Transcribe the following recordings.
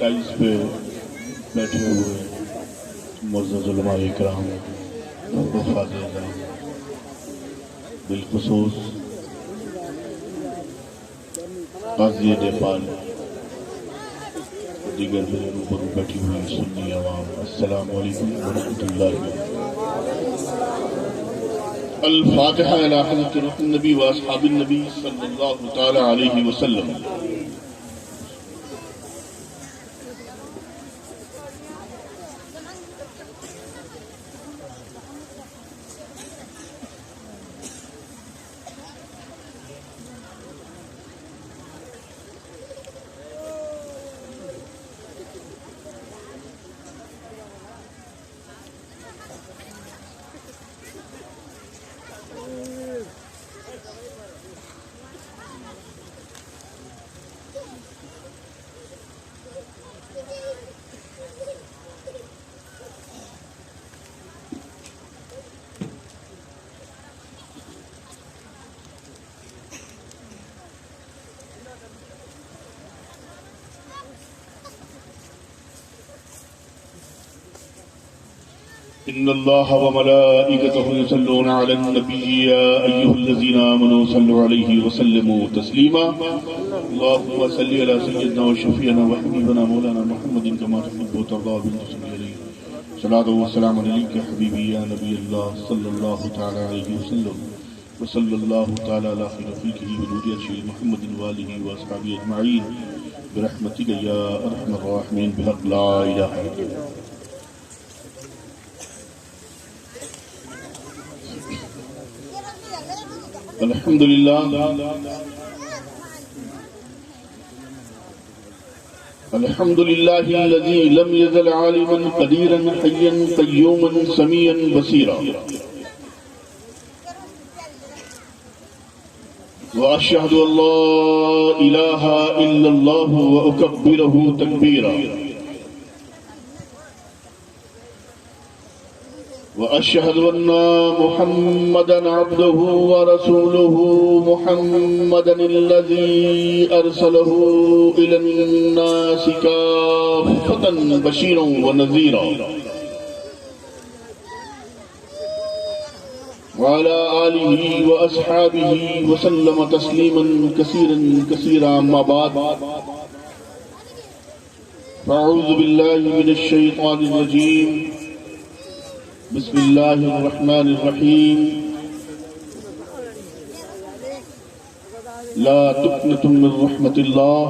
Tiles پہ بیٹھے ہوئے معزز علماء اکرام وفاد اعظام، بالخصوص قاضی نیپال، دیگر بزرگوں پر بیٹھی ہوئی سنی عوام، السلام علیکم ورحمۃ اللہ وبرکاتہ۔ الفاتحہ الی حضرت رسول النبی و اصحاب النبی صلی اللہ تعالی علیہ وسلم۔ إن الله وملائكته يصلون على النبي يا أيها الذين آمنوا صلوا عليه وسلموا تسليما اللهم صل على سيدنا وشفيعنا وحبيبنا مولانا محمد كما تحب وترضى بالتصلي عليه صلاة والسلام عليك يا حبيبي يا نبي الله صلى الله تعالى عليه وسلم وصلى الله تعالى على خير خلقه ونور أرشه محمد وآله وأصحابه أجمعين برحمتك يا أرحم الراحمين بحق لا إله إلا الله۔ الحمد لله الذي لم يزل عالما قديرا حيا قيوما سميعا بصيرا، وأشهد أن لا إله إلا الله وأكبره تكبيرا، وأشهد أن محمدا عبده ورسوله، محمدا الذي أرسله إلى الناس كافة بشيرا ونذيرا، وعلى آله وأصحابه وسلم تسليما كثيرا كثيرا، أما بعد فأعوذ بالله من الشيطان الرجيم، بسم الله الرحمن الرحيم، لا تقنطوا من رحمة الله،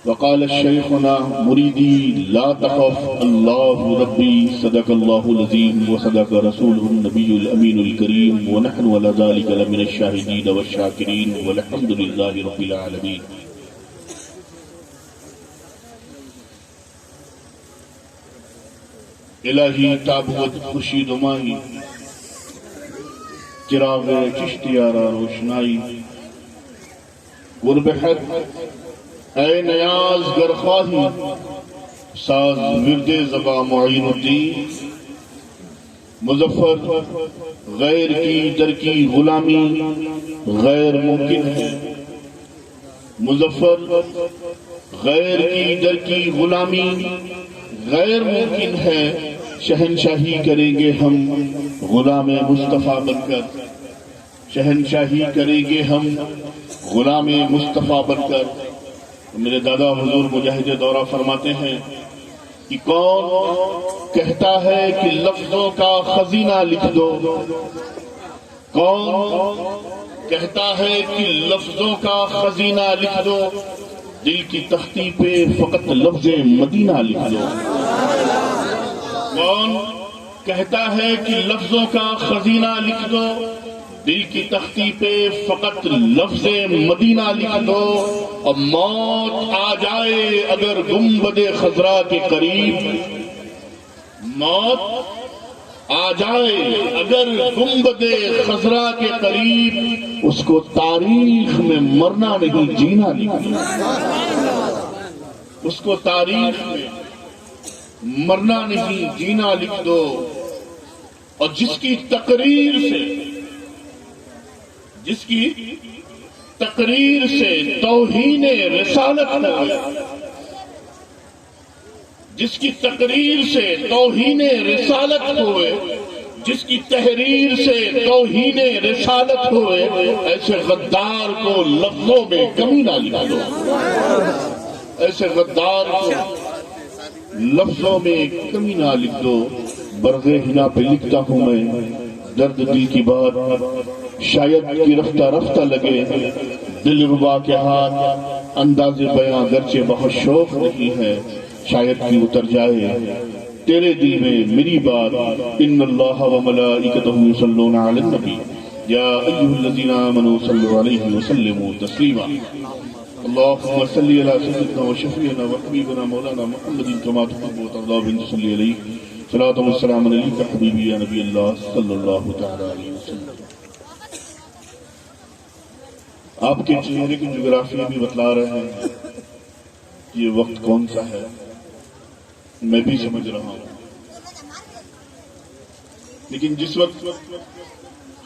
وقال الشيخنا مريدي لا تخف الله ربي، صدق الله العظيم وصدق رسوله النبي الأمين الكريم، ونحن على ذلك لمن الشاهدين والشاكرين، والحمد لله رب العالمين۔ الہی تابوت خوشی دمائی، چراغ چشتیارہ روشنائی، قرب حق اے نیاز گرخواہی، ساز ورد زبا معین الدین، مظفر غیر کی در کی غلامی غیر ممکن ہے، مظفر غیر کی در کی غلامی غیر ممکن ہے، شہنشاہی کریں گے ہم غلام مصطفیٰ بن کر، شہنشاہی کریں گے ہم غلام مصطفیٰ بن کر۔ میرے دادا حضور مجاہد دورہ فرماتے ہیں کہ کون کہتا ہے کہ لفظوں کا خزینہ لکھ دو، کون کہتا ہے کہ لفظوں کا خزینہ لکھ دو، دل کی تختی پہ فقط لفظ مدینہ لکھ دو، کون کہتا ہے کہ لفظوں کا خزینہ لکھ دو، دل کی تختی پہ فقط لفظ مدینہ لکھ دو، اور موت آ جائے اگر گنبد خضرا کے قریب، موت آ جائے اگر گنبد خضرا کے قریب، اس کو تاریخ میں مرنا نہیں جینا لکھ دو، اس کو تاریخ میں مرنا نہیں جینا لکھ دو، اور جس کی تقریر سے توہین رسالت ہوئے، جس کی تقریر سے توہین رسالت ہوئے، جس کی تحریر سے توہین رسالت ہوئے، ایسے غدار کو لفظوں میں کمی نہ نکالو، ایسے غدار کو لفظوں میں کمی نہ لکھ دو۔ برغ ہنا پہ لکھتا ہوں میں درد دل کی بات، شاید کی رفتہ رفتہ لگے دل ربا کے ہاتھ، انداز بیاں گرچہ بہت شوق نہیں ہے، شاید کی اتر جائے تیرے دل میں میری بات۔ ان اللہ و ملائکتہ یصلون علی النبی یا ایھا الذین آمنوا صلوا علیہ وسلموا تسلیما۔ اللهم صل على سيدنا وشفيعنا وحبيبنا مولانا محمد كما تحب وترضى بن صلى عليه صلاة والسلام عليك حبيبي يا نبي الله صلى الله تعالى عليه وسلم۔ آپ کے چہرے کی جغرافیہ بھی بتلا رہے ہیں یہ وقت کون سا ہے، میں بھی سمجھ رہا ہوں، لیکن جس وقت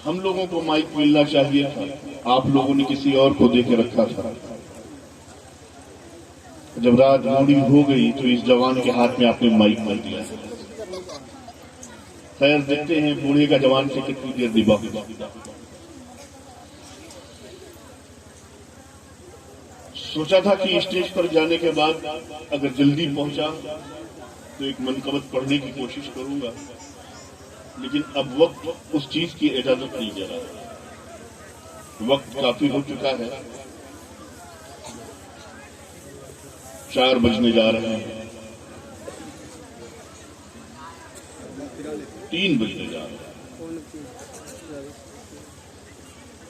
ہم لوگوں کو مائک ملنا چاہیے تھا، آپ لوگوں نے کسی اور کو دے کے رکھا تھا۔ جب رات موڑی ہو گئی تو اس جوان کے ہاتھ میں آپ نے مائک مل دیا۔ خیر دیکھتے ہیں بوڑھے کا جوان سے کتنی دیر دبا ہوا۔ سوچا تھا کہ اسٹیج پر جانے کے بعد اگر جلدی پہنچا تو ایک منقبت پڑھنے کی کوشش کروں گا، لیکن اب وقت اس چیز کی اجازت نہیں دے رہا، وقت کافی ہو چکا ہے، 4 بجنے جا رہے ہیں، 3 بجنے جا رہے ہیں،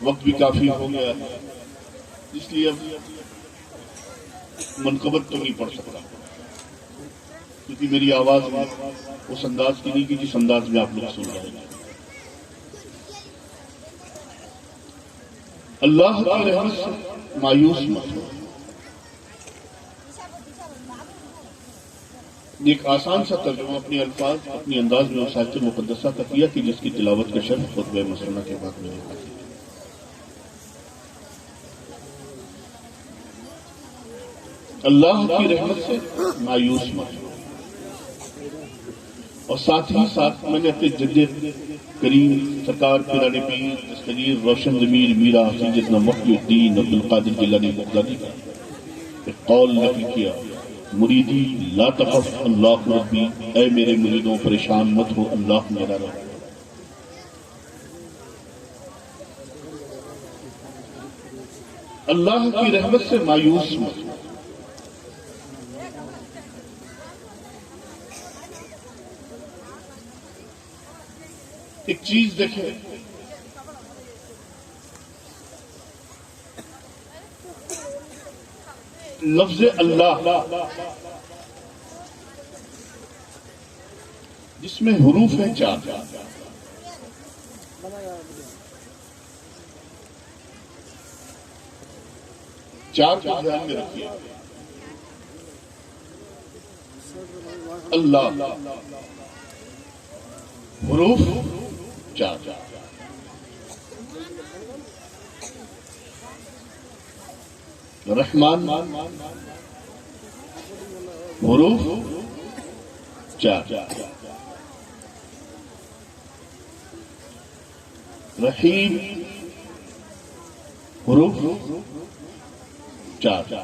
وقت بھی کافی ہو گیا ہے، اس لیے اب منقبت تو نہیں پڑھ سکتا، کیونکہ میری آواز میں اس انداز کی نہیں کہ جس انداز میں آپ لوگ سن رہے ہیں۔ اللہ کی رحمت سے مایوس مت ہو۔ ایک آسان سا ترجمہ اپنے الفاظ اپنی انداز میں اس آیت مقدسہ کا کیا کہ جس کی تلاوت کا شرف خطبہ مسنہ کے بعد میں نے کیا۔ اللہ کی رحمت سے مایوس مت ہو، اور ساتھ ہی ساتھ میں نے اپنے جد کریم سرکار پیران پیر دستگیر روشن ضمیر میرا سیدنا محی الدین عبد القادر جیلانی بغدادی کا ایک قول نقل کیا، مریدی لا تخف اللہ ربی، اے میرے مریدوں پریشان مت ہو، اللہ میرا رب۔ اللہ کی رحمت سے مایوس مت ہو۔ ایک چیز دیکھیں، لفظ اللہ جس میں حروف ہیں 4، کو دھیان میں رکھیے۔ اللہ حروف 4، رحمان حروف 4، رحیم حروف 4،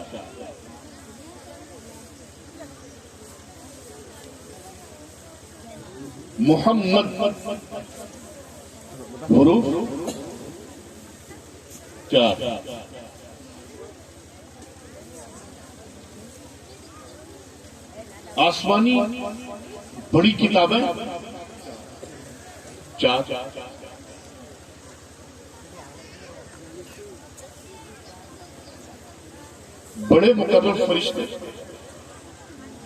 محمد حروف 4، آسمانی بڑی کتابیں 4، بڑے مقرر فرشتے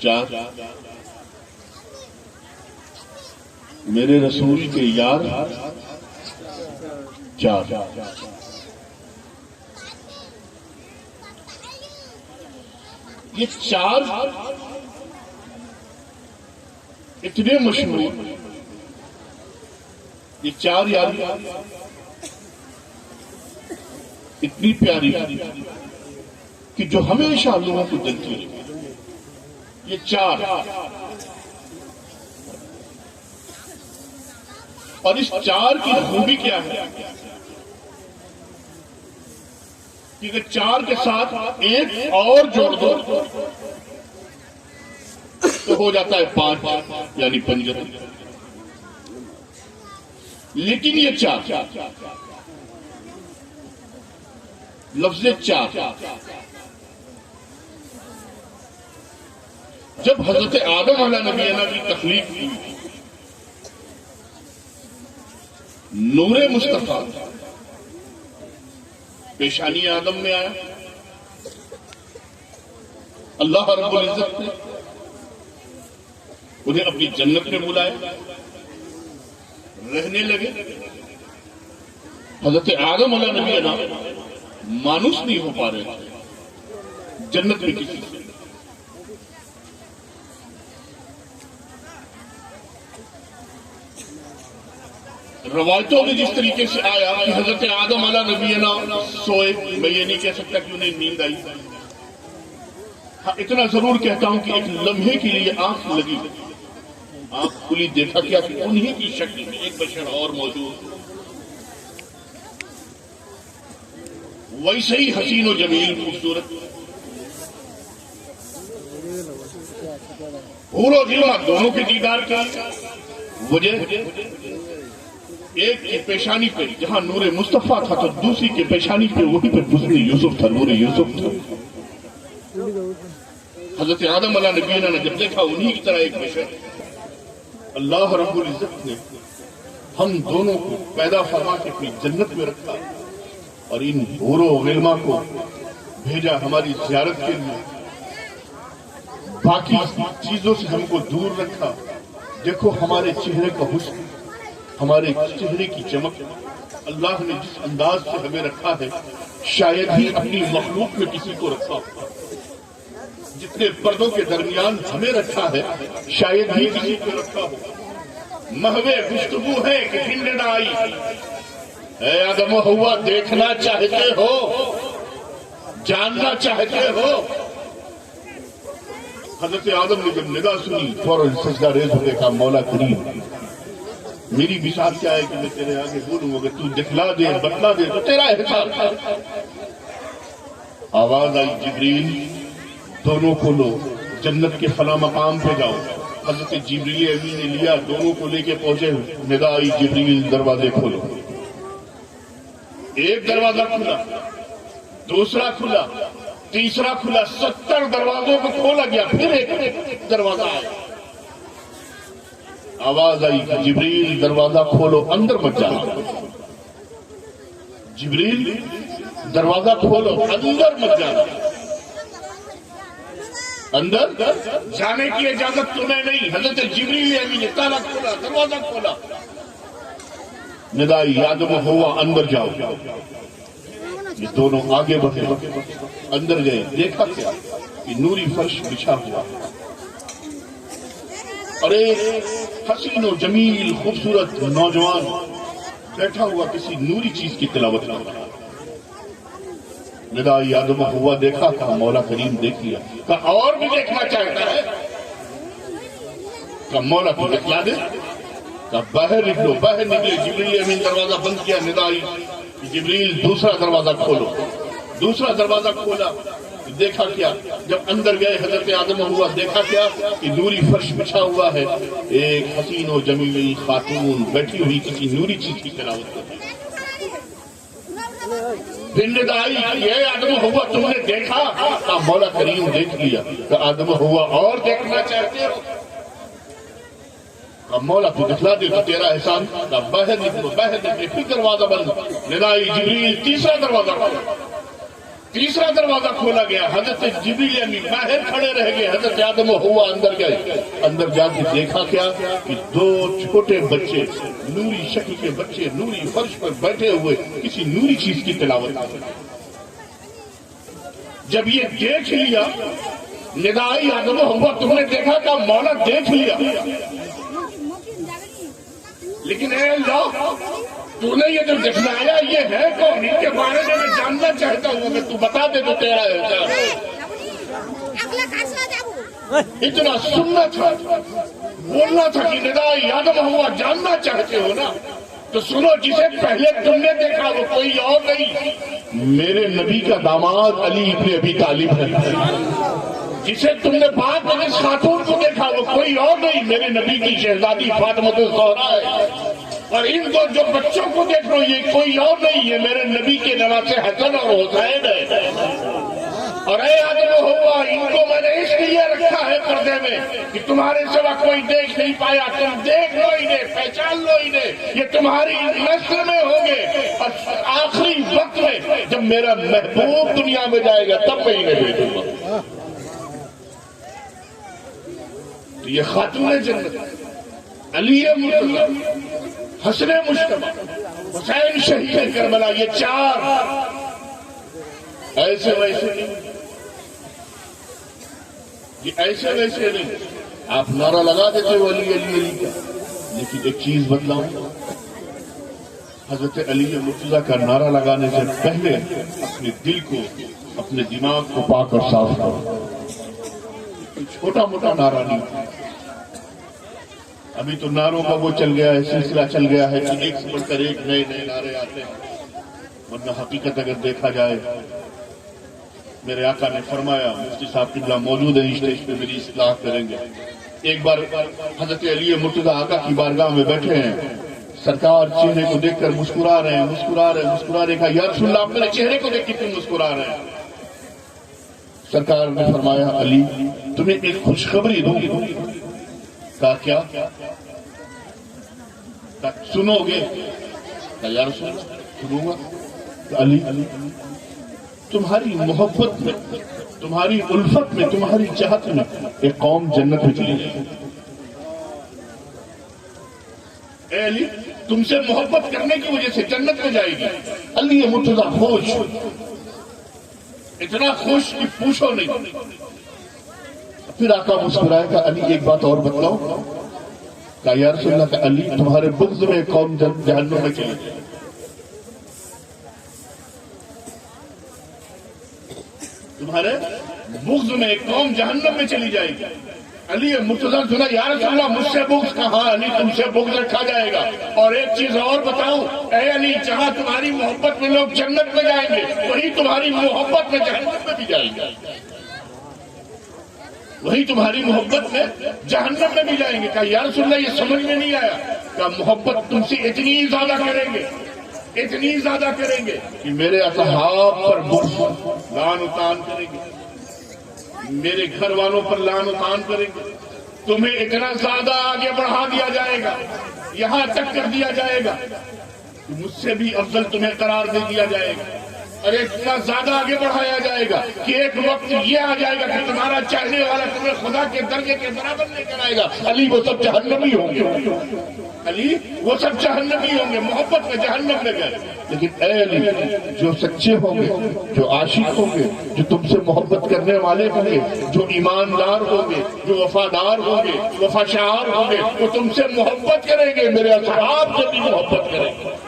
4، میرے رسول کے یار 4۔ یہ 4 اتنے مشہور، یہ 4 یاری اتنی پیاری کہ جو ہمیشہ لوگوں کو دلتی رہی۔ یہ 4 اور اس 4 کی خوبی کیا ہے کہ 4 کے ساتھ ایک اور جوڑ دو تو ہو جاتا ہے 5 یعنی پنجتن. لیکن یہ 4 لفظ 4 جب حضرت آدم علیہ نبینا کی تخلیق کی نور مصطفیٰ پیشانی آدم میں آیا. اللہ رب العزت نے انہیں اپنی جنت میں بلایا, رہنے لگے. حضرت آدم علیہ نبینا مانوس نہیں ہو پا رہے تھے جنت میں کسی سے. روایتوں میں جس طریقے سے آیا کہ حضرت آدم علیہ نبینا سوئے, میں یہ نہیں کہہ سکتا کہ انہیں نیند آئی. ہاں اتنا ضرور کہتا ہوں کہ ایک لمحے کے لیے آنکھ لگی, آنکھ کھلی, دیکھا کیا کہ انہی کی شکل میں ایک بشر اور موجود, ویسے ہی حسین و جمیل خوبصورت, حور و غلمان دونوں کے دیدار کی وجہ ایک کی پیشانی پہ جہاں نور مصطفیٰ تھا تو دوسری کے پیشانی پہ وہی پہ حسن یوسف تھا, نور یوسف تھا. حضرت آدم علیہ نبینا نے جب دیکھا انہی کی طرح ایک بشر, اللہ رب العزت نے ہم دونوں کو پیدا فرما کے اپنی جنت میں رکھا اور ان حور و غلما کو بھیجا ہماری زیارت کے لیے. باقی چیزوں سے ہم کو دور رکھا. دیکھو ہمارے چہرے کا حسن, ہمارے چہرے کی چمک اللہ نے جس انداز سے ہمیں رکھا ہے شاید ہی اپنی مخلوق میں کسی کو رکھا. جتنے پردوں کے درمیان ہمیں رکھا ہے شاید ہی کسی کو رکھا ہو. محو گفتگو ہے کہ دن نہ آئی, اے آدم و حوا دیکھنا چاہتے ہو, جاننا چاہتے ہو. حضرت آدم نے جب ندا سنی فوراً سجدہ ریز ہو کے کہا مولا کریم میری بساط کیا ہے کہ میں تیرے آگے بولوں, اگر تو دکھلا دے بتلا دے تو تیرا احسان. آواز آئی جبریل دونوں کو لو جنت کے فلاں مقام پہ جاؤ. حضرت جبریل امین نے لیا, دونوں کو لے کے پہنچے. ندا آئی جبریل دروازے کھولو. ایک دروازہ کھلا, دوسرا کھلا, تیسرا کھلا, 70 دروازوں کو کھولا گیا. پھر ایک دروازہ آیا, آواز آئی جبریل دروازہ کھولو, اندر مت جانا. جبریل دروازہ کھولو, اندر مت جانا. اندر جانے کی اجازت تمہیں نہیں. حضرت جبریل امین نے تالا کھولا, دروازہ کھولا. ندائی آدم و حوا اندر جاؤ. یہ دونوں آگے بڑھے, اندر گئے. دیکھا کیا کہ نوری فرش بچھا ہوا اور ایک حسین و جمیل خوبصورت نوجوان بیٹھا ہوا کسی نوری چیز کی تلاوت کر رہا. ندائی آدم و حوا دیکھا, کہا مولا کریم دیکھ لیا. کہا اور بھی دیکھنا چاہتا ہے؟ کہا مولا کو دکھلا دے. کہا باہر نکلو. باہر نکلے. جبریل امین دروازہ بند کیا. ندائی جبریل دوسرا دروازہ کھولو. دوسرا دروازہ کھولا. دیکھا کیا جب اندر گئے حضرت آدم ہوا, دیکھا کیا کہ نوری فرش بچھا ہوا ہے. ایک حسین و جمیل خاتون بیٹھی ہوئی کسی نوری چیز کی تلاوت کر رہی. پھر ندائی یہ آدم ہوا تم نے دیکھا؟ کہا مولا کریم دیکھ لیا. کہ آدم ہوا اور دیکھنا چاہتے ہو؟ کہا مولا تو دکھلا دے تو تیرا احسان. کہا باہر نکلو. باہر نکلے. پھر دروازہ بند. ندائی جبریل تیسرا دروازہ کھولا. تیسرا دروازہ کھولا گیا. حضرت جبریل امین باہر کھڑے رہ گئے. حضرت آدم و حوا اندر گئے. اندر جا کے دیکھا کیا کہ 2 چھوٹے بچے, نوری شکل کے بچے نوری فرش پر بیٹھے ہوئے کسی نوری چیز کی تلاوت. جب یہ دیکھ لیا ندائی آدم و حوا تم نے دیکھا کہ مولا دیکھ لیا, لیکن اے اللہ تو نے یہ جو دکھلایا یہ ہے کون؟ ان کے بارے میں جاننا چاہتا ہوں. اگر تو بتا دے تو تیرا ہے. اتنا سننا تھا, بولنا تھا کہ ندائی آدم ہوا جاننا چاہتے ہو نا. تو سنو، جسے پہلے تم نے دیکھا وہ کوئی اور نہیں، میرے نبی کا داماد علی ابن ابی طالب ہے۔ جسے تم نے بعد میں اس خاتون کو دیکھا وہ کوئی اور نہیں، میرے نبی کی شہزادی فاطمہ الزہرا ہے۔ اور ان کو جو بچوں کو دیکھ رہے ہو یہ کوئی اور نہیں، یہ میرے نبی کے نواسے حسن اور حسین ہے۔ اور اے آدم و حوا، ان کو میں نے اس لیے رکھا ہے پردے میں کہ تمہارے سوا کوئی دیکھ نہیں پایا، تم دیکھ لو انہیں، پہچان لو انہیں، یہ تمہاری نسل میں ہوں گے، اور آخری وقت میں جب میرا محبوب دنیا میں جائے گا تب میں انہیں بھیجوں گا۔ تو یہ خاتون جنت، علی مرتضی، حسن مشتبہ، حسین شہید کربلا، یہ چار ایسے ویسے نہیں، یہ ایسے ویسے نہیں۔ آپ نعرہ لگا دیتے ہو علی علی علی کا، لیکن ایک چیز بتلاؤں، حضرت علی مرتضیٰ کا نعرہ لگانے سے پہلے اپنے دل کو، اپنے دماغ کو پاک اور صاف کرو۔ چھوٹا موٹا نعرہ نہیں، ابھی تو نعروں کا وہ چل گیا ہے، سلسلہ چل گیا ہے کہ ایک سے بڑھ کر ایک نئے نئے نعرے آتے ہیں، ورنہ حقیقت اگر دیکھا جائے، میرے آقا نے فرمایا، مفتی صاحب قبلہ موجود ہیں اسٹیج پہ، میری اصلاح کریں گے۔ ایک بار حضرت علی مرتضیٰ آقا کی بارگاہ میں بیٹھے ہیں، سرکار چہرے کو دیکھ کر مسکرا رہے ہیں، مسکرا رہے کہا یا رسول اللہ آپ میرے چہرے کو دیکھ کے کیوں مسکرا رہے ہیں؟ سرکار نے فرمایا علی تمہیں ایک خوشخبری دوں، کہا کیا؟ کہا سنو گے؟ کہا یا رسول اللہ سنوں گا۔ علی تمہاری محبت میں، تمہاری الفت میں، تمہاری چاہت میں ایک قوم جنت میں چلی جائے گی۔ اے علی تم سے محبت کرنے کی وجہ سے جنت میں جائے گی۔ علی مرتضیٰ خوش، اتنا خوش کہ پوچھو نہیں۔ پھر آقا مسکرائے کہ علی ایک بات اور بتلاؤ؟ کہا یا رسول اللہ، کہ علی تمہارے بغض میں ایک قوم جہنم میں چلی جائے گی۔ تمہارے بغض میں ایک قوم جہنم میں چلی جائے گی۔ علی مرتضیٰ سنا یا رسول اللہ مجھ سے بغض کہاں، علی تم سے بغض رکھا جائے گا۔ اور ایک چیز اور بتاؤں، اے علی جہاں تمہاری محبت میں لوگ جنت میں جائیں گے وہی تمہاری محبت میں جہنم میں بھی جائیں گے، وہی تمہاری محبت میں جہنم میں بھی جائیں گے۔ کہا یا رسول اللہ یہ سمجھ میں نہیں آیا۔ کہا محبت تم سے اتنی زیادہ کریں گے، اتنی زیادہ کریں گے کہ میرے اصحاب پر بغض، لعن و طعن کریں گے، میرے گھر والوں پر لعن و طعن کریں گے، تمہیں اتنا زیادہ آگے بڑھا دیا جائے گا، یہاں تک کر دیا جائے گا کہ مجھ سے بھی افضل تمہیں قرار دے دیا جائے گا، اور اتنا زیادہ آگے بڑھایا جائے گا کہ ایک وقت یہ آ جائے گا کہ تمہارا چاہنے والا تمہیں خدا کے درجے کے برابر لے کر آئے گا۔ علی وہ سب جہنمی ہوں گے، علی وہ سب جہنمی ہوں گے، محبت میں جہنم میں گئے۔ لیکن اے علی جو سچے ہوں گے، جو عاشق ہوں گے، جو تم سے محبت کرنے والے ہوں گے، جو ایماندار ہوں گے، جو وفادار ہوں گے، وفاشار ہوں گے، وہ تم سے محبت کریں گے، میرے اصحاب سے بھی محبت کریں گے۔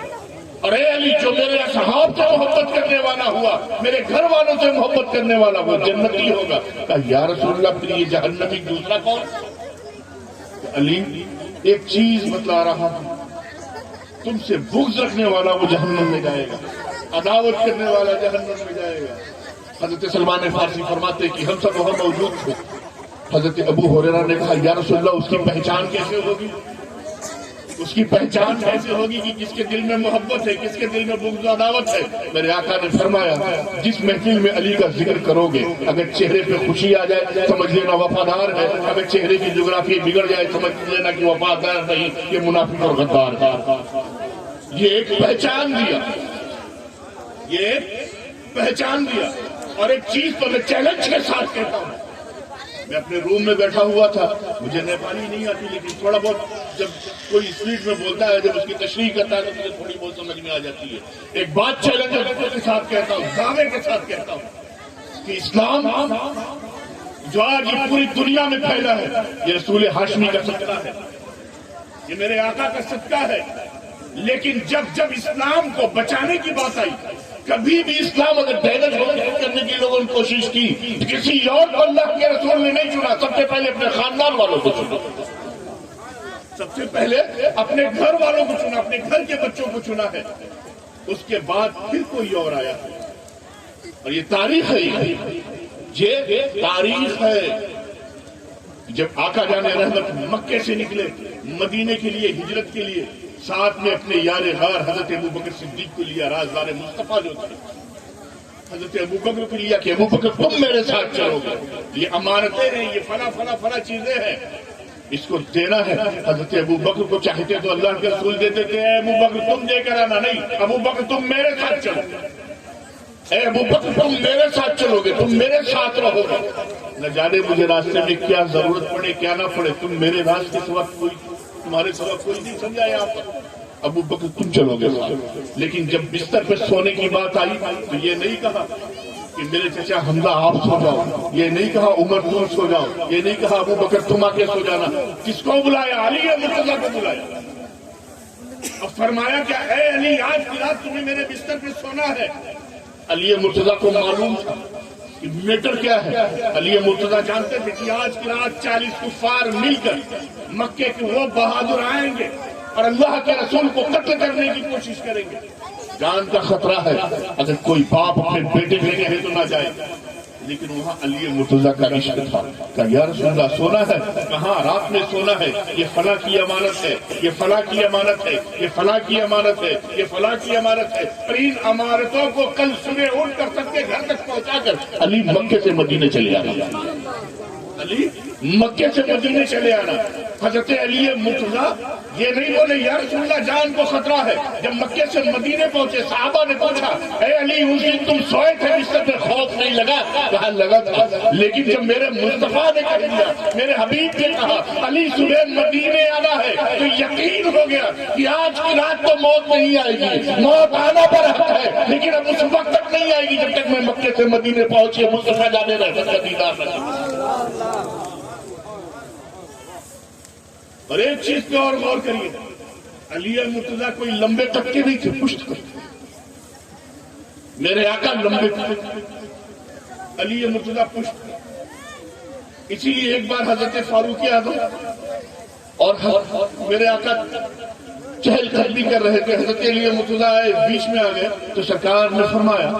اور اے علی جو میرے اصحاب سے محبت کرنے والا ہوا، میرے گھر والوں سے محبت کرنے والا وہ جنتی ہوگا۔ کہا یا رسول اللہ پھر یہ جہنمی دوسرا کون؟ علی ایک چیز بتلا رہا ہوں، تم سے بغض رکھنے والا وہ جہنم میں جائے گا، عداوت کرنے والا جہنم میں جائے گا۔ حضرت سلمان فارسی فرماتے کہ ہم سب وہاں موجود تھے۔ حضرت ابو ہریرہ نے کہا یا رسول اللہ اس کی پہچان کیسے ہوگی؟ اس کی پہچان کیسے ہوگی کہ کس کے دل میں محبت ہے، کس کے دل میں بغض و عداوت ہے؟ میرے آقا نے فرمایا جس محفل میں علی کا ذکر کرو گے اگر چہرے پہ خوشی آ جائے سمجھ لینا وفادار ہے، اگر چہرے کی جغرافی بگڑ جائے سمجھ لینا کہ وفادار نہیں، یہ منافق اور غدار ہے۔ یہ ایک پہچان دیا، یہ ایک پہچان دیا۔ اور ایک چیز تو میں چیلنج کے ساتھ کہتا ہوں، میں اپنے روم میں بیٹھا ہوا تھا، مجھے نیپالی نہیں آتی لیکن تھوڑا بہت جب کوئی اسپیڈ میں بولتا ہے، جب اس کی تشریح کرتا ہے تو مجھے تھوڑی بہت سمجھ میں آ جاتی ہے۔ ایک بات چیلنج کے ساتھ کہتا ہوں، دعوے کے ساتھ کہتا ہوں کہ اسلام جو آج یہ پوری دنیا میں پھیلا ہے یہ رسول ہاشمی کا صدقہ ہے، یہ میرے آقا کا صدقہ ہے۔ لیکن جب اسلام کو بچانے کی بات آئی، کبھی بھی اسلام اگر ڈیمیج کرنے کی لوگوں نے کوشش کی، کسی اور کو اللہ کے رسول نے نہیں چنا، سب سے پہلے اپنے خاندان والوں کو چنا۔ سب سے پہلے اپنے گھر والوں کو چنا، اپنے گھر کے بچوں کو چنا ہے، اس کے بعد پھر کوئی اور آیا ہے. اور یہ تاریخ ہے، یہ تاریخ ہے. جب آقا جان رحمت مکے سے نکلے مدینے کے لیے، ہجرت کے لیے، ساتھ میں اپنے یار غار حضرت ابوبکر صدیق کو لیا، رازدار مصطفیٰ جو تھے حضرت ابوبکر کو لیا کہ ابوبکر تم میرے ساتھ چلو گے، یہ امانتیں ہیں، یہ فلاں فلاں فلاں چیزیں ہیں، اس کو دینا ہے. حضرت ابوبکر کو چاہتے تو اللہ کے رسول دے دیتے ہیں، ابوبکر تم دے کر آنا، نہیں، ابوبکر تم میرے ساتھ چلو، اے ابوبکر تم میرے ساتھ چلو گے، تم میرے ساتھ رہو گے، نہ جانے مجھے راستے میں کیا ضرورت پڑے کیا نہ پڑے، تم میرے راستے کے وقت کوئی تمہارے سوا کوئی نہیں سمجھا یہاں پر، ابوبکر تم چلو گے. لیکن جب بستر پہ سونے کی بات آئی تو یہ نہیں کہا کہ میرے چچا حمزہ آپ سو جاؤ، یہ نہیں کہا عمر تم سو جاؤ، یہ نہیں کہا ابوبکر تم آ کے سو جانا. کس کو بلایا؟ علی مرتضیٰ کو بلایا اور فرمایا کہ اے علی آج کی رات تمہیں میرے بستر پہ سونا ہے. علی مرتضیٰ کو معلوم تھا کہ میٹر کیا ہے. علی مرتضیٰ جانتے تھے کہ آج کی رات 40 کفار مل کر مکے کے وہ بہادر آئیں گے اور اللہ کے رسول کو قتل کرنے کی کوشش کریں گے. جان کا خطرہ ہے، اگر کوئی باپ اپنے بیٹے کے لیے تو نہ جائے. لیکن وہاں علی مرتضیٰ کا عشق تھا کہ یا رسول اللہ سونا ہے، کہاں؟ رات میں سونا ہے، یہ فلاں کی امانت ہے، یہ فلاں کی امانت ہے، یہ فلاں کی امانت ہے، یہ فلاں کی امانت ہے. اور ان امانتوں کو کل صبح اٹھ کر سب کے گھر تک پہنچا کر علی مکے سے مدینے چلے آنا، علی مکے سے مدینے چلے آنا. حضرت علی مرتضیٰ یہ نہیں بولے یا رسول اللہ جان کو خطرہ ہے. جب مکے سے مدینے پہنچے صحابہ نے پوچھا اے علی اس دن تم سوئے تھے بستر پہ خوف نہیں لگا؟ کہا لگا تھا، لیکن جب میرے مصطفیٰ نے کہہ دیا، میرے حبیب نے کہا علی صبح مدینے آنا ہے تو یقین ہو گیا کہ آج کی رات تو موت نہیں آئے گی، موت آنا پر حق ہے، لیکن اب اس وقت تک نہیں آئے گی جب تک میں مکے سے مدینے پہنچے مصطفیٰ جانے رحمت کا دیدار نہ. اور ایک چیز پہ اور غور کریے، علی مرتضیٰ کوئی لمبے تک کے نہیں تھے، پشت کرتے، میرے آقا لمبے تک، علی مرتضیٰ پشت. اسی لیے ایک بار حضرت فاروق اعظم اور میرے آقا چہل قدمی کر رہے تھے، حضرت علی مرتضیٰ آئے بیچ میں آ گئے تو سرکار نے فرمایا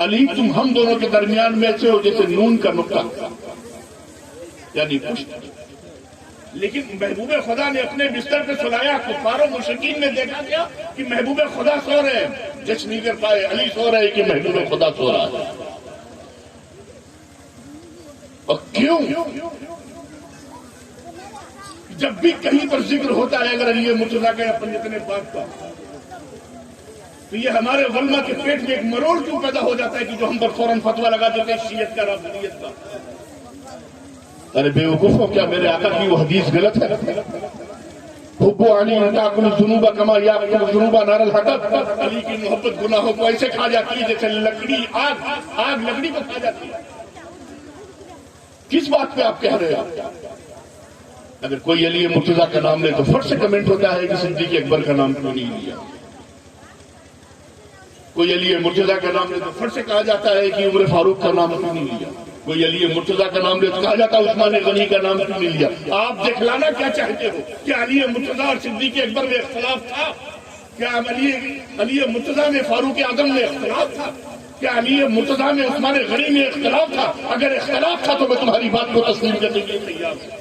علی تم ہم دونوں کے درمیان میں ایسے ہو جیسے نون کا نقطہ، یعنی پشت. لیکن محبوب خدا نے اپنے بستر پہ سلایا، کفار و مشرکین نے دیکھا کیا کہ محبوب خدا سو رہے ہیں، جج نہیں کر پائے علی سو رہے کہ محبوب خدا سو رہا ہے. اور کیوں؟ جب بھی کہیں پر ذکر ہوتا ہے اگر علی مرتضیٰ کا یا پنجتن پاک کا تو یہ ہمارے علماء کے پیٹ میں ایک مروڑ کیوں پیدا ہو جاتا ہے کہ جو ہم پر فوراً فتویٰ لگا دیتے ہیں شیعت کا رافضیت کا. ارے بے وقوفو، کیا میرے آقا کی وہ حدیث غلط ہے؟ حب علی تاکل الذنوب کما یاکل الذنوب نار الحطب. علی کی محبت گناہوں کو ایسے کھا جاتی ہے جیسے لکڑی آگ لکڑی کو کھا جاتی ہے. کس بات پہ آپ کہہ رہے ہیں؟ اگر کوئی علی مرتضیٰ کا نام لے تو فٹ سے کمنٹ ہوتا ہے کہ صدیق اکبر کا نام کیوں نہیں لیا. کوئی علی مرتضیٰ کا نام لے تو فٹ سے کہا جاتا ہے کہ عمر فاروق کا نام کیوں نہیں لیا. کوئی علی مرتضیٰ کا نام لے تو کہا جاتا ہے عثمان غنی کا نام کیوں نہیں لیا. آپ دکھلانا کیا چاہتے ہو؟ کیا علی مرتضیٰ اور صدیق اکبر میں اختلاف تھا؟ کیا علی مرتضیٰ میں فاروق اعظم میں اختلاف تھا؟ کیا علی مرتضیٰ میں عثمان غنی میں اختلاف تھا؟ اگر اختلاف تھا تو میں تمہاری بات کو تسلیم کرنے کے لیے تیار ہوں.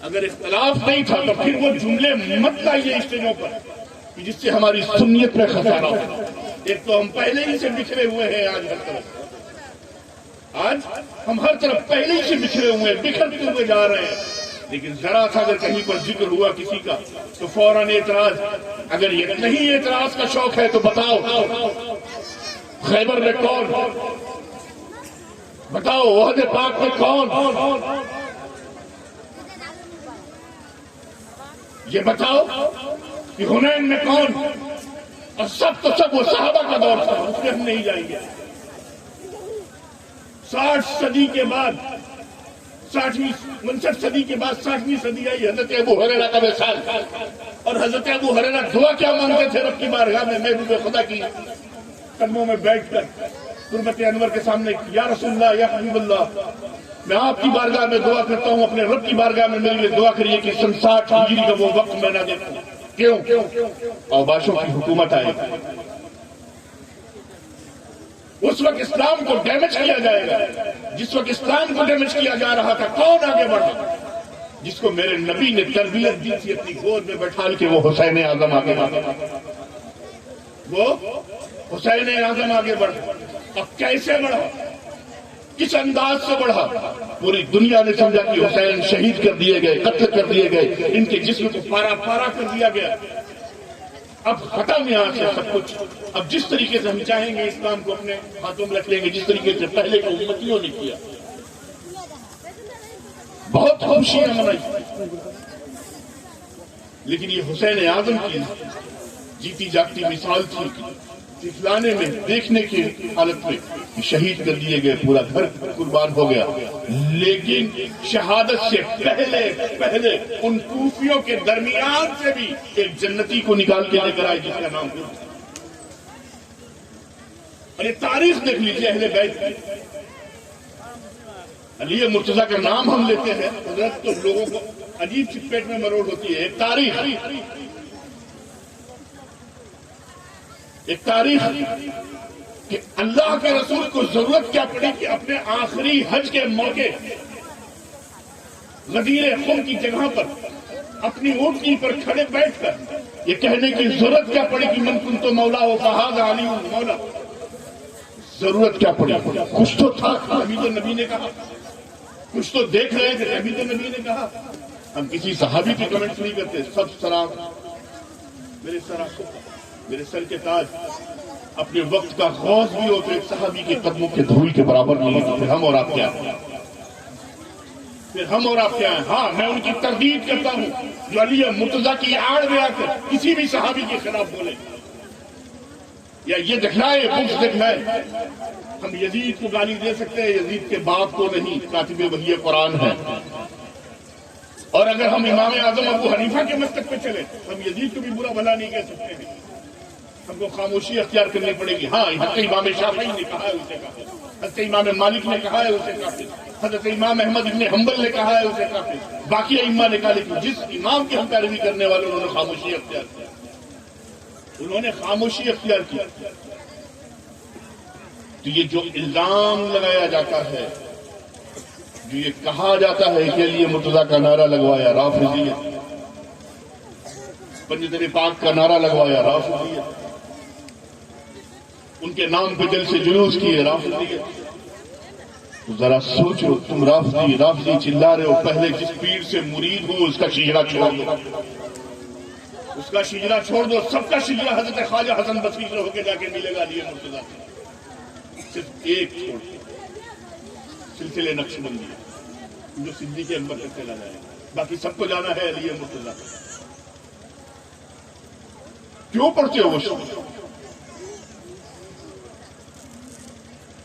اگر اختلاف نہیں تھا تو پھر وہ جملے مت لائیے اسٹیجوں پر جس سے ہماری سنیت میں خسارہ ہو. ایک تو ہم پہلے ہی سے بکھرے ہوئے ہیں، آج ہم ہر طرف پہلے ہی سے بکھرے ہوئے ہیں، بکھرتے ہوئے جا رہے ہیں. لیکن ذرا سا اگر کہیں پر ذکر ہوا کسی کا تو فوراً اعتراض. اگر یہ نہیں اعتراض کا شوق ہے تو بتاؤ خیبر میں کون؟ بتاؤ عہد پاک میں کون؟ یہ بتاؤ کہ حنین میں کون؟ اور سب تو سب وہ صحابہ کا دور تھا، اس میں ہم نہیں جائیں گے. 60 صدی کے بعد 59 صدی کے بعد 60ویں صدی آئی، حضرت ابو ہریرہ کا وصال. اور حضرت ابو ہریرہ دعا کیا مانگتے تھے رب کی بارگاہ میں محبوب خدا کی قدموں میں بیٹھ کر؟ قربت انور کے سامنے یا رسول اللہ یا حبیب اللہ میں آپ کی بارگاہ میں دعا کرتا ہوں، اپنے رب کی بارگاہ میں میرے لیے دعا کریے کہ سن 60 ہجری کا وہ وقت میں نہ دیکھوں۔ کیوں؟ اوباشوں کی حکومت آئے گی، اس وقت اسلام کو ڈیمیج کیا جائے گا۔ جس وقت اسلام کو ڈیمیج کیا جا رہا تھا کون آگے بڑھا؟ جس کو میرے نبی نے تربیت دی تھی اپنی گود میں بٹھال کے، وہ حسین اعظم آگے بڑھا، وہ حسین اعظم آگے بڑھا۔ اب کیسے بڑھا؟ کس انداز سے بڑھا؟ پوری دنیا نے سمجھا کہ حسین شہید کر دیے گئے، قتل کر دیے گئے، ان کے جسم کو پارا پارا کر دیا گیا۔ اب ختم یہاں سے سب کچھ۔ اب جس طریقے سے ہم چاہیں گے اسلام کو اپنے ہاتھوں میں رکھ لیں گے، جس طریقے سے پہلے کے امتیوں نے کیا۔ بہت خوشیاں منائی، لیکن یہ حسین اعظم کی جیتی جاگتی مثال تھی، دکھلانے میں، دیکھنے کی حالت میں شہید کر دیے گئے، پورا گھر قربان ہو گیا۔ لیکن شہادت سے پہلے ان کوفیوں کے درمیان سے بھی ایک جنتی کو نکال کے لے کر آئے جس کا نام ہوا۔ اور یہ تاریخ دیکھ لیجیے اہل بیت کی۔ علی مرتضیٰ کا نام ہم لیتے ہیں حضرت تو لوگوں کو عجیب سی پیٹ میں مروڑ ہوتی ہے۔ ایک تاریخ کہ اللہ کے رسول کو ضرورت کیا پڑی کہ اپنے آخری حج کے موقع غدیر خم کی جگہ پر اپنی اونٹنی پر کھڑے بیٹھ کر یہ کہنے کی ضرورت کیا پڑی کہ من کنت مولا و فہذا علی مولا۔ ضرورت کیا پڑی؟ کچھ تو تھا، ابھی تو نبی نے کہا، کچھ تو دیکھ رہے تھے، ابھی تو نبی نے کہا۔ ہم کسی صحابی کی کمنٹس نہیں کرتے، سب سلام میرے سر کے تاج، اپنے وقت کا غوث بھی ہو تو ایک صحابی کے قدموں کے دھول کے برابر نہیں ہے، پھر ہم اور آپ کیا ہیں؟ ہاں میں ان کی تردید کرتا ہوں جو علی مرتضیٰ کی آڑ میں آ کر کسی بھی صحابی کے خلاف بولے یا یہ دکھلائے، بغض دکھلائے۔ ہم یزید کو گالی دے سکتے ہیں، یزید کے باپ کو نہیں، کاتب وحی قرآن ہے۔ اور اگر ہم امام اعظم ابو حنیفہ کے مسلک پہ چلے ہم یزید کو بھی برا بھلا نہیں کہہ سکتے ہیں، ہم کو خاموشی اختیار کرنی پڑے گی۔ ہاں حضرت امام شافعی نے کہا ہے اسے کافر، حضرت امام مالک نے کہا ہے اسے کافر، حضرت امام احمد ابن حنبل نے کہا ہے اسے کافر، باقی ائمہ نے کہا، لیکن جس امام کی ہم پیروی کرنے والے انہوں نے خاموشی اختیار کیا، انہوں نے خاموشی اختیار کیا۔ تو یہ جو الزام لگایا جاتا ہے، جو یہ کہا جاتا ہے کہ علی مرتضیٰ کا نعرہ لگوایا رافضیت، پنجتن پاک کا نعرہ لگوایا رافضیت، ان کے نام پہ دل سے جلوس کیے رافضیت۔ ذرا سوچو، تم رافضی چلا رہے ہو، پہلے جس پیر سے مرید ہو اس کا شجرہ چھوڑ دو، اس کا شجرہ چھوڑ دو، سب کا شجرہ حضرت خواجہ حسن بصری سے ہو کے جا کے ملے گا علی مرتضیٰ، صرف ایک چھوڑ دو، سلسلے نقش بندی جو صدیق اکبر تک چلا جائے، باقی سب کو جانا ہے علی مرتضیٰ۔ کیوں پڑھتے ہو وہ شعر؟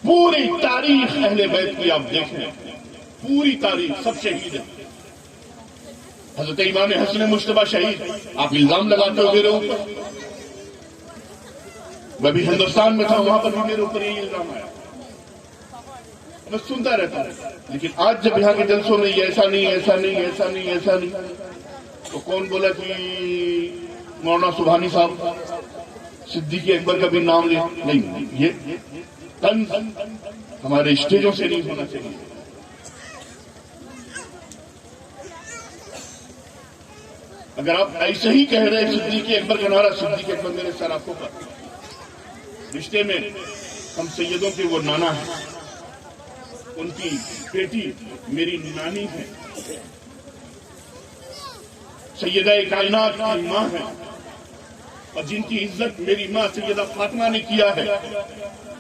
پوری تاریخ اہل بیت کی آپ دیکھیں، پوری تاریخ سب شہید ہیں۔ حضرت امام حسن مجتبیٰ شہید، آپ الزام لگاتے ہو میرے اوپر، میں بھی ہندوستان میں تھا، وہاں پر بھی میرے اوپر یہی الزام آیا، میں سنتا رہتا ہوں۔ لیکن آج جب یہاں کے جلسوں میں یہ ایسا نہیں ایسا نہیں ایسا نہیں ایسا نہیں، تو کون بولا کہ مولانا سبحانی صاحب صدیق اکبر کا بھی نام لے؟ نہیں، یہ طنز ہمارے اسٹیجوں سے نہیں ہونا چاہیے۔ اگر آپ ایسے ہی کہہ رہے ہیں صدیق اکبر کا نعرہ، صدیق اکبر میرے سر آنکھوں پر، رشتے میں ہم سیدوں کے وہ نانا ہیں، ان کی بیٹی میری نانی ہے، سیدہ کائنات کی ماں ہے، اور جن کی عزت میری ماں سیدہ فاطمہ نے کیا ہے،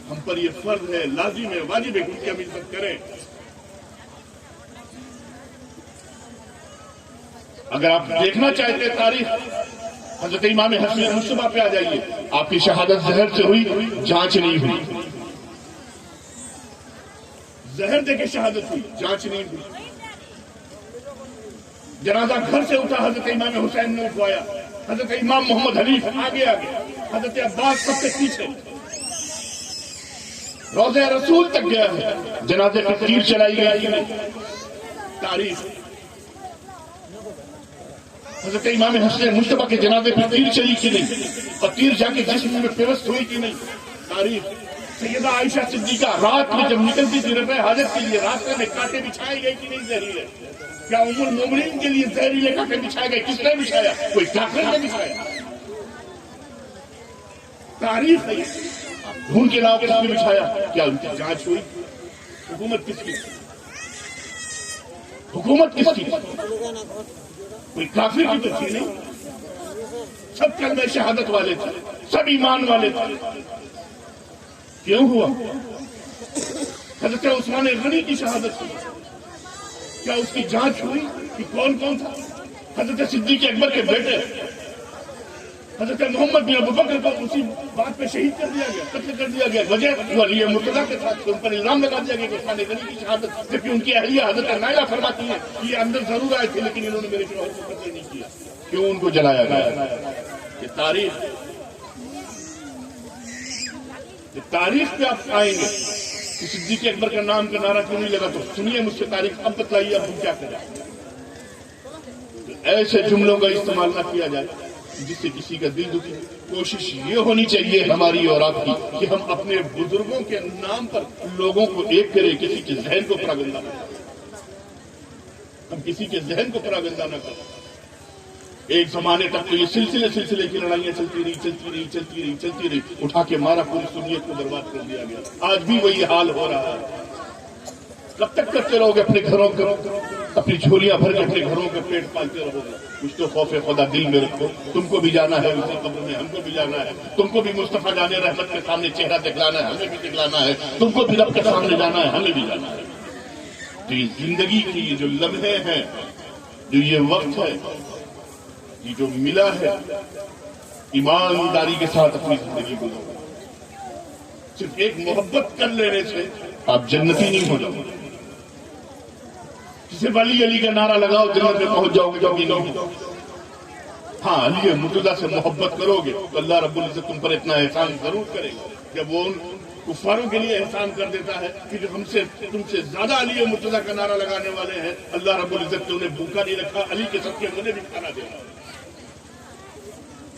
ہم پر یہ فرض ہے، لازم ہے، واجب ہے کہ ہم عزت کریں۔ اگر آپ دیکھنا چاہتے ہیں تاریخ، حضرت امام حسن مجتبیٰ پہ آ جائیے، آپ کی شہادت زہر سے ہوئی، جانچ نہیں ہوئی، زہر دے کے شہادت ہوئی، جانچ نہیں ہوئی۔ جنازہ گھر سے اٹھا، حضرت امام حسین نے اٹھوایا، حضرت امام محمد حنیف آگے آگے، حضرت عباس سب سے پیچھے، روضہ رسول تک گیا ہے، جنازے پہ تیر چلائی گئی نہیں. تاریخ حضرت امام حسن مجتبیٰ کے جنازے پہ تیر چلی کی نہیں، اور تیر جا کے جسم میں پیوست ہوئی کی نہیں. تاریخ سیدہ عائشہ صدیقہ رات میں جب نکلتی تھی رفع حاجت کے لیے، راستے میں کانٹے بچھائے گئے کہ نہیں زہریلے؟ کیا ام المومنین کے لیے زہریلے کانٹے بچھائے گئے؟ کس نے بچھایا؟ کوئی کافر نے بچھایا. تاریخ ہے. ان کے علاوہ کس نے بچھایا؟ کیا ان کی جانچ ہوئی؟ حکومت کس کی؟ حکومت کس کی؟ کوئی کافر کی تو تھی نہیں. سب کلمہ شہادت والے تھے، سب ایمان والے تھے. کیوں ہوا؟ حضرت عثمان غنی کی شہادت کی، کیا اس کی جانچ ہوئی کہ کون کون تھا؟ حضرت صدیق اکبر کے بیٹے حضرت محمد بن ابوبکر کو اسی بات پہ شہید کر دیا گیا، قتل کر دیا گیا. وجہ وہ علی مرتضیٰ کے ساتھ ان پر الزام لگا دیا گیا کہ عثمان غنی کی شہادت، جبکہ ان کی اہلیہ حضرت نائلہ فرماتی ہے کہ یہ اندر ضرور آئے تھے لیکن انہوں نے میرے شوہر کو قتل نہیں کیا. کیوں ان کو جلایا گیا؟ یہ تاریخ، یہ تاریخ پہ آپ آئیں گے کہ صدیق اکبر کا نام کا نعرہ کیوں نہیں لگا. تو سنیے مجھ سے تاریخ، اب بتلائیے اب ہم کیا کریں. ایسے جملوں کا استعمال نہ کیا جائے جس سے کسی کا دل دکھے. کوشش یہ ہونی چاہیے ہماری اور آپ کی کہ ہم اپنے بزرگوں کے نام پر لوگوں کو ایک کریں، کسی کے ذہن کو پراگندہ نہ کریں. ہم کسی کے ذہن کو پراگندہ نہ کریں. ایک زمانے تک تو یہ سلسلے کی لڑائیاں چلتی رہی، اٹھا کے مارا، پوری سنیت کو برباد کر دیا گیا. آج بھی وہی حال ہو رہا ہے. کب تک کرتے رہو گے اپنے گھروں کو، اپنی جھولیاں بھر کے اپنے گھروں کا پیٹ پالتے رہو گے؟ کچھ تو خوف خدا دل میں رکھو. تم کو بھی جانا ہے اسی قبر میں، ہم کو بھی جانا ہے. تم کو بھی مصطفیٰ جانے رحمت کے سامنے چہرہ دکھلانا ہے، ہمیں بھی دکھلانا ہے. تم کو بھی رب کے سامنے جانا ہے، ہمیں بھی جانا ہے. تو یہ زندگی کی یہ جو لمحے ہیں، جو یہ وقت ہے، یہ جو ملا ہے، ایمانداری کے ساتھ اپنی زندگی گزارو. صرف ایک محبت کر لینے سے آپ جنتی نہیں ہو جاؤ. صرف علی علی کا نعرہ لگاؤ جنت میں پہنچ جاؤ گے، کبھی نہیں. ہاں، علی مرتضیٰ سے محبت کرو گے تو اللہ رب العزت تم پر اتنا احسان ضرور کرے گا. جب وہ ان کفاروں کے لیے احسان کر دیتا ہے کہ جو تم سے زیادہ علی مرتضیٰ کا نعرہ لگانے والے ہیں، اللہ رب العزت نے انہیں بھوکا نہیں رکھا، علی کے سب کے انہیں بھی کھانا دے رہا.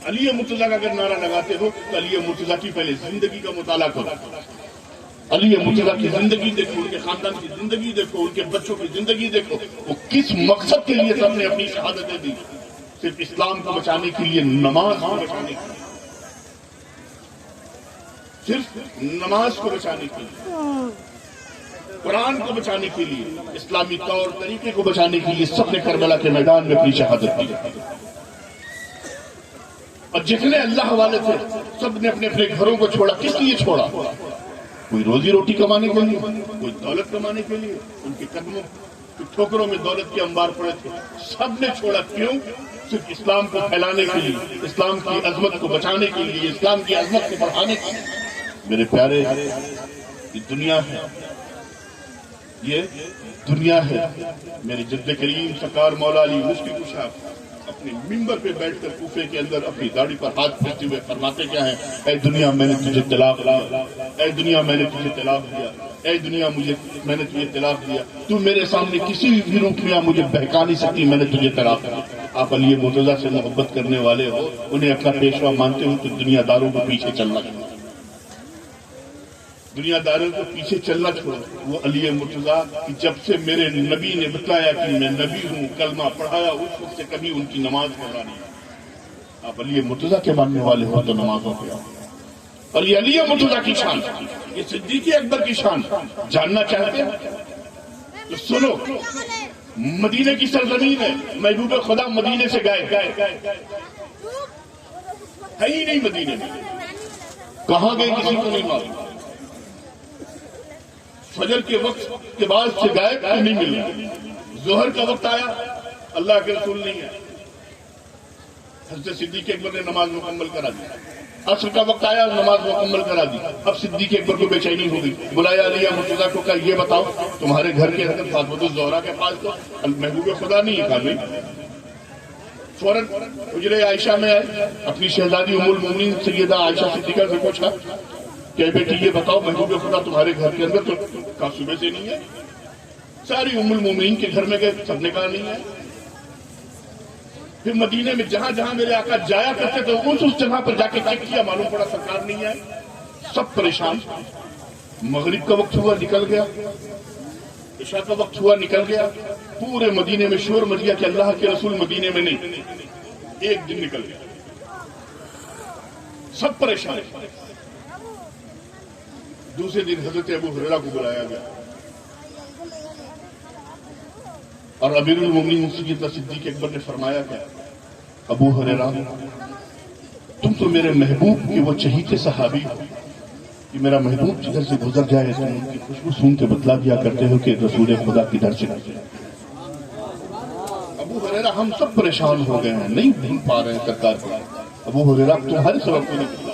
علی مرتضیٰ کا اگر نعرہ لگاتے ہو تو علی مرتضیٰ کی پہلے زندگی کا مطالعہ کرو. علی مرتضیٰ کی زندگی دیکھو، ان کے خاندان کی زندگی دیکھو، ان کے بچوں کی زندگی دیکھو. وہ کس مقصد کے لیے سب نے اپنی شہادتیں دی؟ صرف اسلام کو بچانے کے لیے، نماز کو بچانے کے لیے، صرف نماز کو بچانے کے لیے، قرآن کو بچانے کے لیے، اسلامی طور طریقے کو بچانے کے لیے سب نے کربلا کے میدان میں اپنی شہادت دی. اور جتنے اللہ والے تھے سب نے اپنے اپنے گھروں کو چھوڑا. کس لیے چھوڑا؟ کوئی روزی روٹی کمانے کے لیے، کوئی دولت کمانے کے لیے. ان کے قدموں کی ٹھوکروں میں دولت کے انبار پڑے تھے. سب نے چھوڑا. کیوں؟ صرف اسلام کو پھیلانے کے لیے، اسلام کی عظمت کو بچانے کے لیے، اسلام کی عظمت کو بڑھانے کے لیے. میرے پیارے، یہ دنیا ہے، یہ دنیا ہے. میرے جد کریم سرکار مولا علی مشکل کشا اپنے ممبر پہ بیٹھ کر کوفے کے اندر اپنی داڑھی پر ہاتھ پھیرتے ہوئے فرماتے کیا ہیں؟ اے دنیا میں نے تجھے طلاق دیا، اے دنیا میں نے تجھے طلاق دیا، اے دنیا میں نے تجھے طلاق دیا. تو میرے سامنے کسی بھی روپ میں مجھے بہکا نہیں سکتی، میں نے تجھے طلاق دیا. آپ علی مرتضیٰ سے محبت کرنے والے ہو، انہیں اپنا پیشوا مانتے ہو تو دنیا داروں کو پیچھے چلنا چھوڑو. دنیا داروں کو پیچھے چلنا چھوڑو. وہ علی مرتضیٰ کی جب سے میرے نبی نے بتلایا کہ میں نبی ہوں، کلمہ پڑھایا، اس وقت سے کبھی ان کی نماز پڑھا نہیں. آپ علی مرتضیٰ کے ماننے والے ہو تو نمازوں پہ آؤ. اور یہ علی مرتضیٰ کی شان، یہ صدیق اکبر کی شان جاننا چاہتے ہیں تو سنو. مدینے کی سرزمین ہے، محبوب خدا مدینے سے گئے ہے ہی نہیں. مدینے میں کہاں گئے کسی کو نہیں معلوم. فجر کے وقت کے بعد سے گائے نہیں مل رہا. ظہر کا وقت آیا، اللہ کے رسول نہیں ہے. حضرت صدیق اکبر نے نماز مکمل کرا دی. عصر کا وقت آیا، نماز مکمل کرا دی. اب صدیق اکبر کو بے چینی ہو گئی. بلایا علی مرتضیٰ کو، کہا یہ بتاؤ تمہارے گھر کے حضرت فاطمہ الزہرا کے پاس تو محبوب خدا نہیں ہے. کہا نہیں. فوراً حجرہ عائشہ میں آئے، اپنی شہزادی ام المومنین سیدہ عائشہ صدیقہ سے پوچھا کہ بیٹی یہ بتاؤ محبوب خدا تمہارے گھر کے اندر تو کہا صبح سے نہیں ہے. ساری ام المومنین کے گھر میں گئے، سب نے کہا نہیں ہے. پھر مدینے میں جہاں جہاں میرے آقا جایا کرتے تھے اس جگہ پر جا کے چیک کیا، معلوم پڑا سرکار نہیں ہے. سب پریشان. مغرب کا وقت ہوا نکل گیا، عشاء کا وقت ہوا نکل گیا، پورے مدینے میں شور مچ گیا کہ اللہ کے رسول مدینے میں نہیں. ایک دن نکل گیا، سب پریشان. دوسرے دن حضرت ابو ہریرہ کو بلایا گیا اور امیر المومنین سیدنا صدیق اکبر نے فرمایا کہ ابو ہریرہ تم تو میرے محبوب کے وہ چہیتے صحابی ہو کہ میرا محبوب جدھر سے گزر جائے تو ان کی خوشبو سون کے بتلا دیا کرتے ہو کہ رسول خدا کدھر سے گزرے. ابو ہریرہ ہم سب پریشان ہو گئے ہیں، نہیں ڈھونڈ پا رہے ہیں سرکار کو. ابو ہریرہ تمہارے سبب کو نہیں.